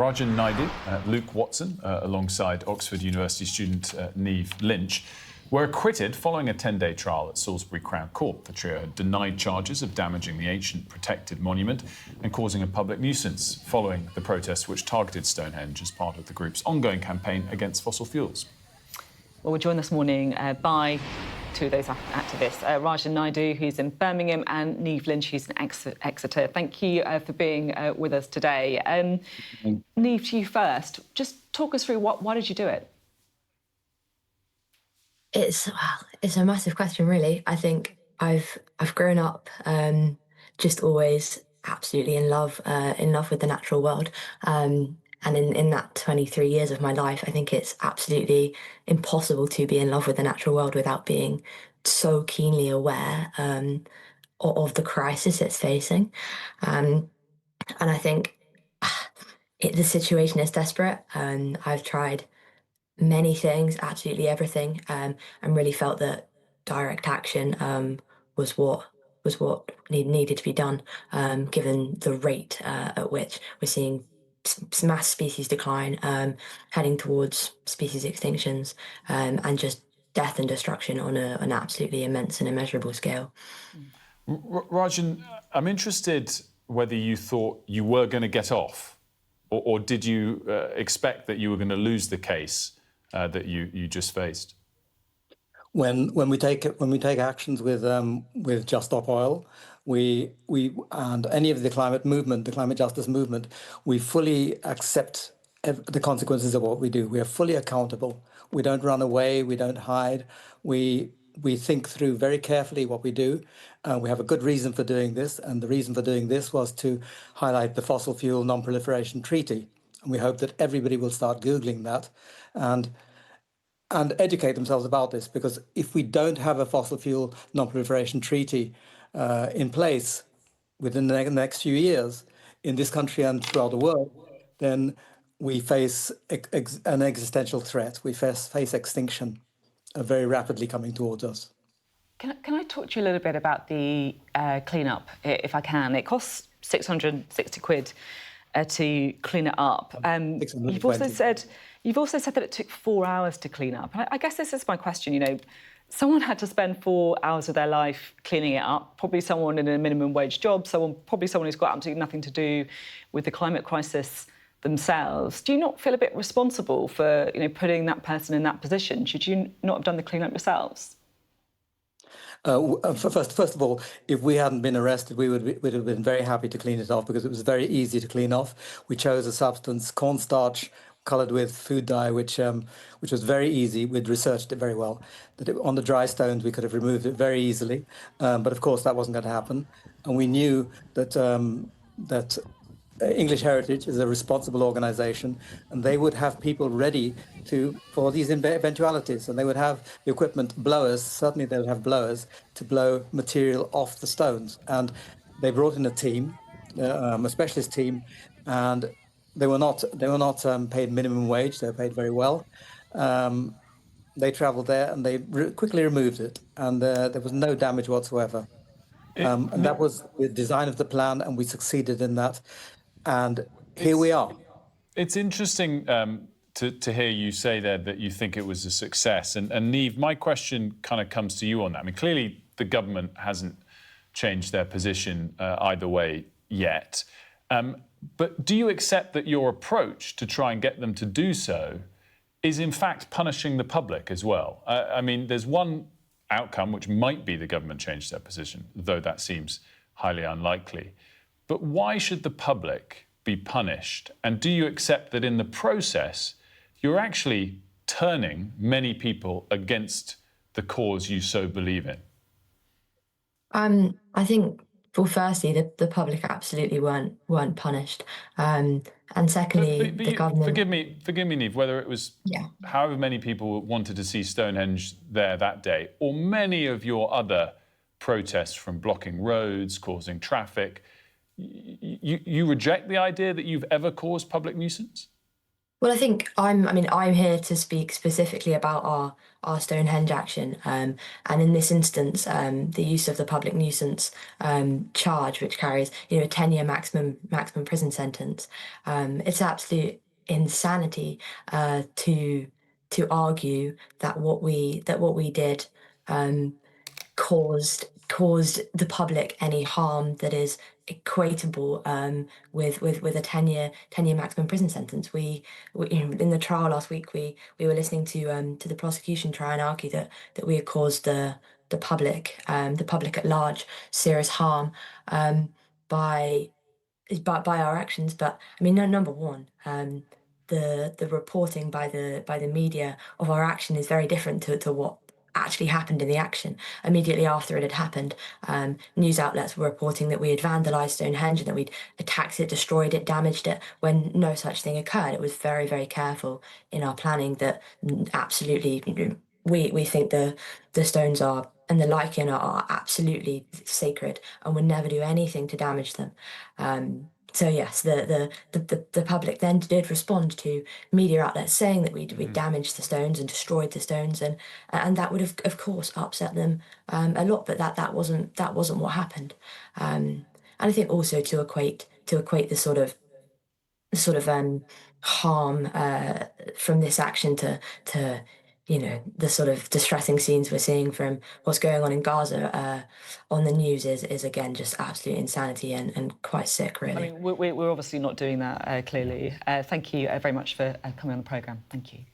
Rajan Naidu, Luke Watson, alongside Oxford University student Niamh Lynch, were acquitted following a 10-day trial at Salisbury Crown Court. The trio had denied charges of damaging the ancient protected monument and causing a public nuisance following the protests which targeted Stonehenge as part of the group's ongoing campaign against fossil fuels. Well, we're joined this morning by two of those activists, Rajan Naidu, who's in Birmingham, and Niamh Lynch, who's in Exeter. Thank you for being with us today. Niamh, to you first. Just talk us through why did you do it? It's a massive question, really. I think I've grown up just always absolutely in love with the natural world. And in that 23 years of my life, I think it's absolutely impossible to be in love with the natural world without being so keenly aware of the crisis it's facing. And I think the situation is desperate. I've tried many things, absolutely everything, and really felt that direct action was what needed to be done, given the rate at which we're seeing mass species decline, heading towards species extinctions, and just death and destruction on an absolutely immense and immeasurable scale. Rajan, I'm interested whether you thought you were going to get off, or did you expect that you were going to lose the case that you just faced? When we take actions with Just Stop Oil, we and any of the climate movement, the climate justice movement, we fully accept the consequences of what we do. We are fully accountable. We don't run away. We don't hide. We think through very carefully what we do. We have a good reason for doing this, and the reason for doing this was to highlight the Fossil Fuel Non-Proliferation Treaty. And we hope that everybody will start Googling that and educate themselves about this, because if we don't have a fossil fuel non-proliferation treaty in place within the next few years in this country and throughout the world, then we face an existential threat. We face extinction very rapidly coming towards us. Can I talk to you a little bit about the clean-up, if I can? It costs 660 quid to clean it up. You've also said that it took 4 hours to clean up. I guess this is my question, you know, someone had to spend 4 hours of their life cleaning it up, probably someone in a minimum wage job, probably someone who's got absolutely nothing to do with the climate crisis themselves. Do you not feel a bit responsible for, you know, putting that person in that position? Should you not have done the clean-up yourselves? First of all, if we hadn't been arrested, we would have been very happy to clean it off, because it was very easy to clean off. We chose a substance, cornstarch, coloured with food dye, which was very easy. We'd researched it very well. On the dry stones, we could have removed it very easily, but of course that wasn't going to happen. And we knew that English Heritage is a responsible organisation, and they would have people ready for these eventualities, and they would have the equipment, blowers. Certainly, they would have blowers to blow material off the stones. And they brought in a team, a specialist team, and they were not paid minimum wage. They were paid very well. They travelled there and they quickly removed it, and there was no damage whatsoever. And that was the design of the plan, and we succeeded in that. And here we are. It's interesting to hear you say there that you think it was a success. And Niamh, my question kind of comes to you on that. I mean, clearly the government hasn't changed their position either way yet. But do you accept that your approach to try and get them to do so is in fact punishing the public as well? I mean, there's one outcome which might be the government changed their position, though that seems highly unlikely. But why should the public be punished? And do you accept that in the process, you're actually turning many people against the cause you so believe in? I think, well, firstly, the public absolutely weren't punished, and secondly, the government. Forgive me, Niamh. Whether it was however many people wanted to see Stonehenge there that day, or many of your other protests, from blocking roads, causing traffic, you reject the idea that you've ever caused public nuisance? Well, I think I'm here to speak specifically about our Stonehenge action, and in this instance, the use of the public nuisance charge, which carries a 10-year maximum prison sentence. It's absolute insanity to argue that what we did caused the public any harm that is equatable with a 10-year maximum prison sentence. We in the trial last week we were listening to the prosecution try and argue that we had caused the public at large serious harm by by our actions. But I mean, no, number one, the reporting by the media of our action is very different to what actually happened in the action. Immediately after it had happened, news outlets were reporting that we had vandalised Stonehenge and that we'd attacked it, destroyed it, damaged it, when no such thing occurred. It was very, very careful in our planning that absolutely we think the stones are and the lichen are absolutely sacred and would never do anything to damage them. So yes, the public then did respond to media outlets saying that we'd damaged the stones and destroyed the stones, and that would have, of course, upset them a lot. But that wasn't what happened. And I think also to equate the sort of harm from this action to the sort of distressing scenes we're seeing from what's going on in Gaza on the news is again just absolute insanity and quite sick, really. I mean, we're obviously not doing that clearly. Thank you very much for coming on the programme. Thank you.